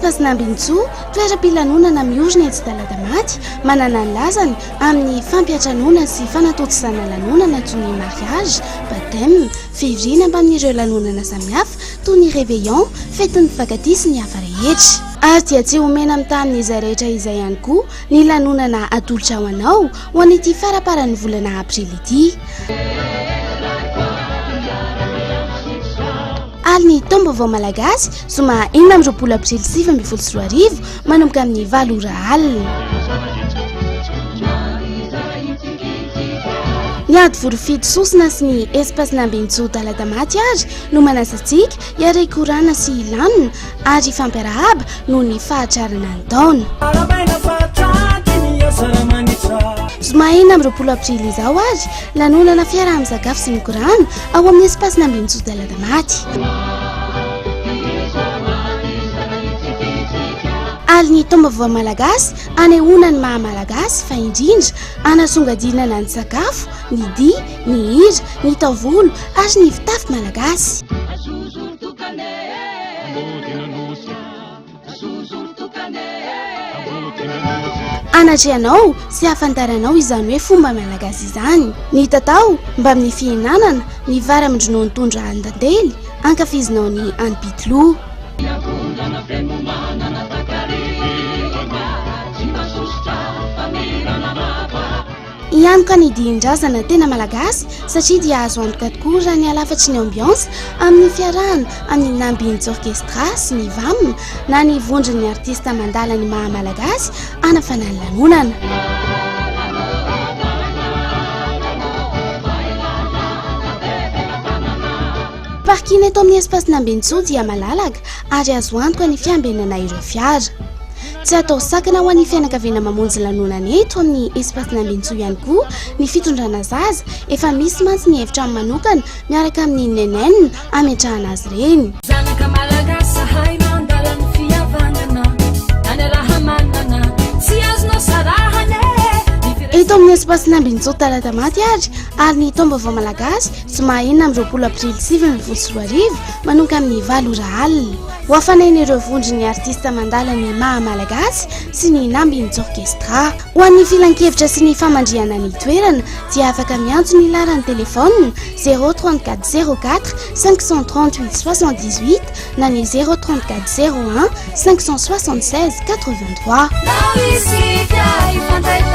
espasy Nambintsoa toeram-pilanonana miorina etsy Daladamaty manana ny lazany amin'ny fampiatranona sy fanatotosana lanonana toy ny mariage, baptême, février amin'ireo lanonana samihafa toy ny réveillon, fetin'ny fakaty sy ny hafa rehetra. Ary dia tsy omena amin'ny tanin'izay rehetra izay ihany koa ny lanonana atolotra ho anao ho an'ity faraparan'ny volana aprily ity. Ary ny taom-baovao malagasy zoma 4 aprily 2024 manomboka amin'ny 7 ora alina. Ny ady vorofidy sosina sy ny espasy Nambintsoa Daladamaty ary no manasantsika hiarahana korana sy lanona ary fampiarahaba noho ny fahatrarana ny taona. Zoma 4 aprily izao ary lanonana fiaraha-misakafo sy mikorana ao amin'ny espasy Nambintsoa Daladamaty. Ary ny taom-baovao malagasy anehoana ny maha-malagasy fa indrindra anasongadinana ny sakafo, ny dia, ny hira, ny taovolo ary ny fitafy malagasy. Anatrehanao sy hafantaranao izany hoe fomba malagasy izany. Ny tatao mba amin'ny fihinanana, ny vary amindronono tondra an-tantely, ankafizinao ny anipitilo. Iantoka ny dihin-drazana tena malagasy satria dia azo antoka tokoa raha ny halafatsy ny ambiance amin'ny fiarahana amin'ny Nambintsy orchestra sy ny VAM na ny vondron'ny artista mandala ny maha-malagasy anafana ny lanonana. Parkina eto amin'ny espasy Nambintsoa dia malalaka ary azo antoka ny fiambenana ireo fiara. Tsy atao sakana ho an'ny fianakaviana mamonjy lanonana eto amin'ny espasy Nambintsoa ihany koa ny fitondrana zaza efa misy mantsy ny hevitra manokana miaraka amin'ny nenenina ametrahana azy ireny. Zanaka malagasy sahay mandala ny fihavanana any raha manana tsy azonao sarahane. Eto amin'ny espasy Nambintsoa Daladamaty ary ny taom-baovao malagasy zoma 4 aprily 2024 manomboka amin'ny 7 ora alina. Ho afanain'ireo vondron'ny artista mandala ny maha-malagasy sy ny Nambintsy orchestra. Ho an'ny filan-kevitra sy ny famandriana ny toerana dia afaka miantso ny laran'ny telefônina 034 04 538 78 na ny 034 01 576 83.